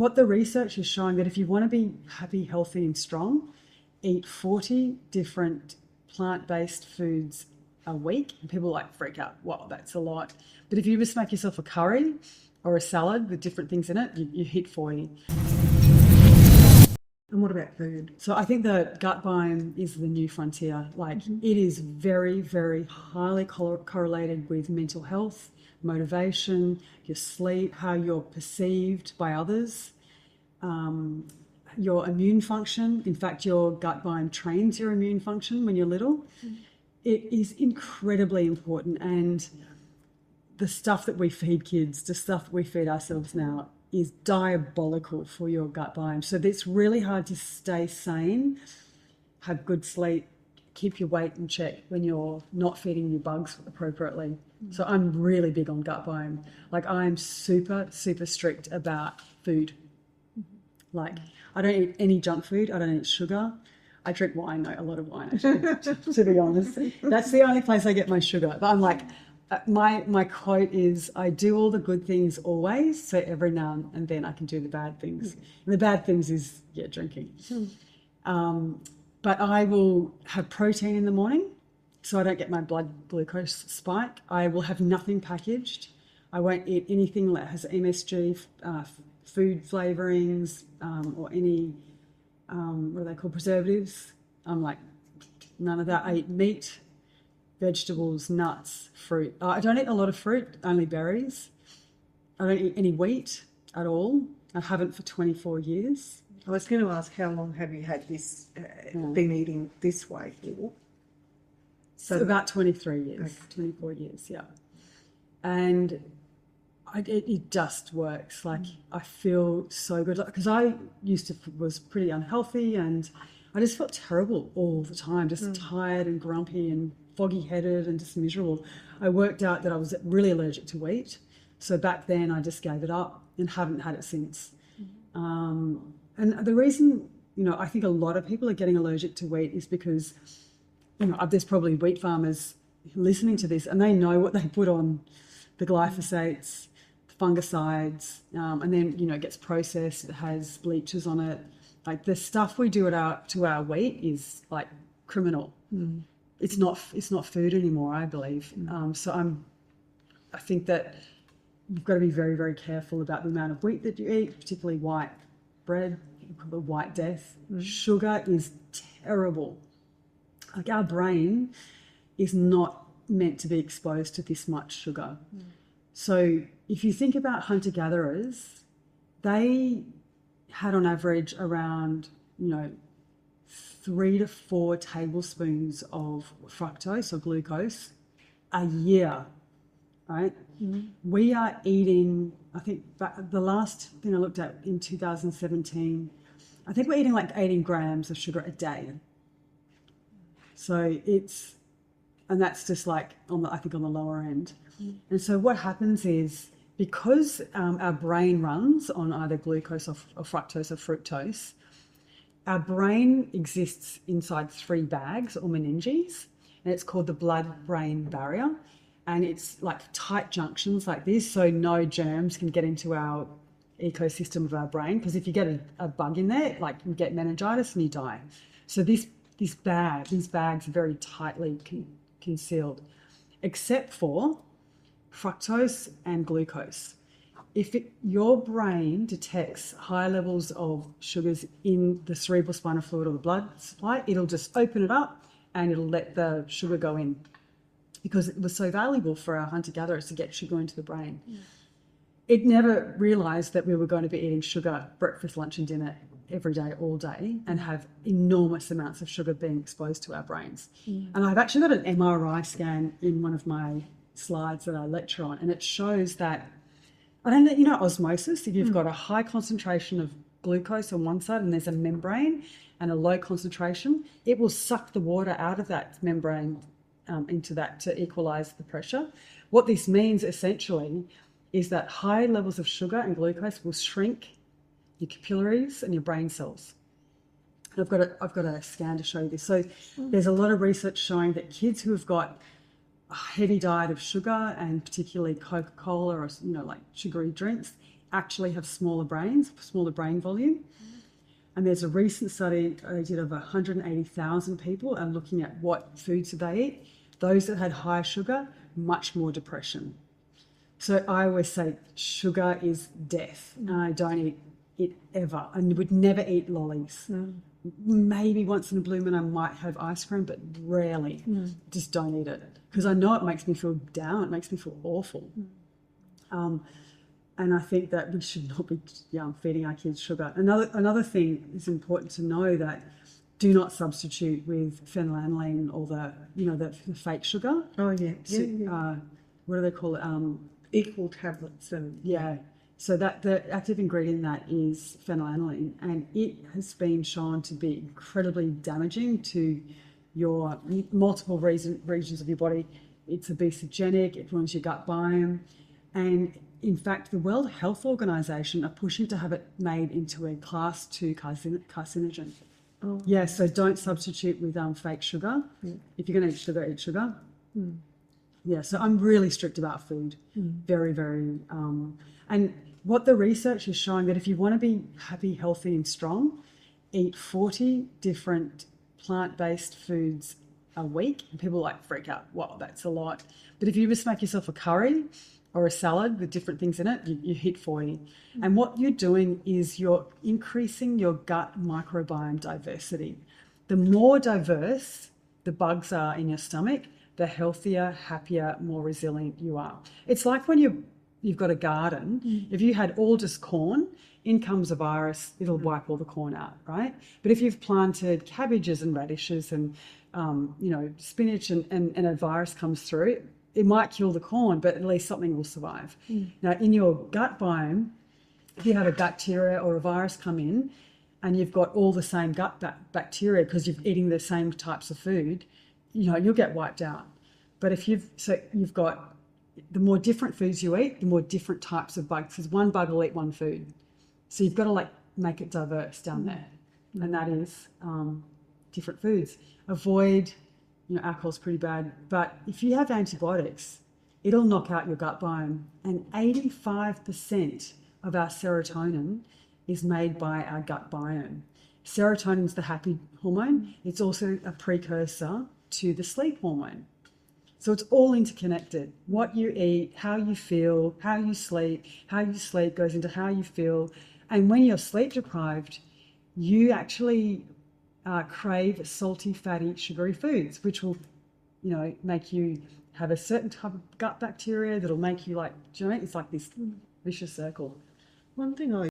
What the research is showing that if you want to be happy, healthy and strong, eat 40 different plant-based foods a week. And people like freak out, wow, that's a lot. But if you just make yourself a curry or a salad with different things in it, you hit 40. And what about food? So I think the gut biome is the new frontier. Like it is very, very highly correlated with mental health, motivation, your sleep, how you're perceived by others, your immune function. In fact, your gut biome trains your immune function when you're little. It is incredibly important. And the stuff that we feed kids, the stuff that we feed ourselves now is diabolical for your gut biome. So it's really hard to stay sane, have good sleep, keep your weight in check when you're not feeding your bugs appropriately. So I'm really big on gut biome. Like I'm super, super strict about food. Like I don't eat any junk food. I don't eat sugar. I drink wine, though, a lot of wine, actually, to be honest. That's the only place I get my sugar. But I'm like, my quote is, I do all the good things always, so every now and then I can do the bad things. And the bad things is, drinking. But I will have protein in the morning, so I don't get my blood glucose spike. I will have nothing packaged. I won't eat anything that has MSG, food flavourings, or any, what are they called, preservatives. I'm like, none of that. I eat meat, vegetables, nuts, fruit. I don't eat a lot of fruit, only berries. I don't eat any wheat at all. I haven't for 24 years. I was going to ask, how long have you had this, been eating this way for? So about 23 years, okay. 24 years, yeah. And it just works. Like I feel so good. Because I was pretty unhealthy and I just felt terrible all the time, just tired and grumpy and foggy-headed and just miserable. I worked out that I was really allergic to wheat. So back then I just gave it up and haven't had it since. And the reason, I think a lot of people are getting allergic to wheat is because, there's probably wheat farmers listening to this and they know what they put on the glyphosates, the fungicides, and then, it gets processed, it has bleaches on it. Like the stuff we do to our wheat is like criminal. It's not food anymore, I believe. So I think that you've got to be very, very careful about the amount of wheat that you eat, particularly white bread, the white death. Sugar is terrible. Like our brain is not meant to be exposed to this much sugar. So if you think about hunter-gatherers, they had on average around, 3 to 4 tablespoons of fructose or glucose a year, right? We are eating, I think the last thing I looked at in 2017, I think we're eating like 18 grams of sugar a day. So and that's just like I think on the lower end. And so what happens is because our brain runs on either glucose or fructose or fructose, our brain exists inside 3 bags or meninges, and it's called the blood-brain barrier. And it's like tight junctions like this, so no germs can get into our ecosystem of our brain. Because if you get a bug in there, like you get meningitis and you die. So these bags are very tightly concealed, except for fructose and glucose. If your brain detects high levels of sugars in the cerebral spinal fluid or the blood supply, it'll just open it up and it'll let the sugar go in, because it was so valuable for our hunter-gatherers to get sugar into the brain. It never realised that we were going to be eating sugar breakfast, lunch and dinner every day, all day, and have enormous amounts of sugar being exposed to our brains. And I've actually got an MRI scan in one of my slides that I lecture on, and it shows that, I don't know, osmosis, if you've got a high concentration of glucose on one side and there's a membrane and a low concentration, it will suck the water out of that membrane into that to equalise the pressure. What this means essentially is that high levels of sugar and glucose will shrink your capillaries and your brain cells. And I've got a scan to show you this. So there's a lot of research showing that kids who have got a heavy diet of sugar and particularly Coca-Cola or like sugary drinks, actually have smaller brains, smaller brain volume. And there's a recent study they did of 180,000 people and looking at what foods did they eat. Those that had high sugar, much more depression. So I always say sugar is death. And I don't eat it ever. I would never eat lollies. Maybe once in a blue moon I might have ice cream, but rarely. Just don't eat it. Because I know it makes me feel down. It makes me feel awful. And I think that we should not be feeding our kids sugar. Another thing is important to know that do not substitute with phenylalanine or the fake sugar. Oh, yeah. So, what do they call it? Equal tablets and... Yeah. So that the active ingredient in that is phenylalanine, and it has been shown to be incredibly damaging to your multiple regions of your body. It's obesogenic, it ruins your gut biome, and in fact, the World Health Organization are pushing to have it made into a class 2 carcinogen. Oh. Yeah, so don't substitute with fake sugar. If you're going to eat sugar, eat sugar. Yeah, so I'm really strict about food. Very, very. And what the research is showing that if you want to be happy, healthy and strong, eat 40 different plant-based foods a week. And people freak out. Wow, that's a lot. But if you just make yourself a curry or a salad with different things in it, you hit 40. And what you're doing is you're increasing your gut microbiome diversity. The more diverse the bugs are in your stomach, the healthier, happier, more resilient you are. It's like when you've got a garden. If you had all just corn, in comes a virus, it'll wipe all the corn out, right? But if you've planted cabbages and radishes and spinach and a virus comes through, it might kill the corn, but at least something will survive. Now, in your gut biome, if you have a bacteria or a virus come in and you've got all the same gut bacteria because you're eating the same types of food, you'll get wiped out. But if you've got the more different foods you eat, the more different types of bugs, because one bug will eat one food. So you've got to make it diverse down there. And that is different foods. Avoid, alcohol's pretty bad, but if you have antibiotics, it'll knock out your gut biome. And 85% of our serotonin is made by our gut biome. Serotonin is the happy hormone. It's also a precursor to the sleep hormone. So it's all interconnected. What you eat, how you feel, how you sleep goes into how you feel. And when you're sleep deprived, you actually crave salty, fatty, sugary foods, which will, make you have a certain type of gut bacteria that'll make you do you know what I mean? It's like this vicious circle. One thing I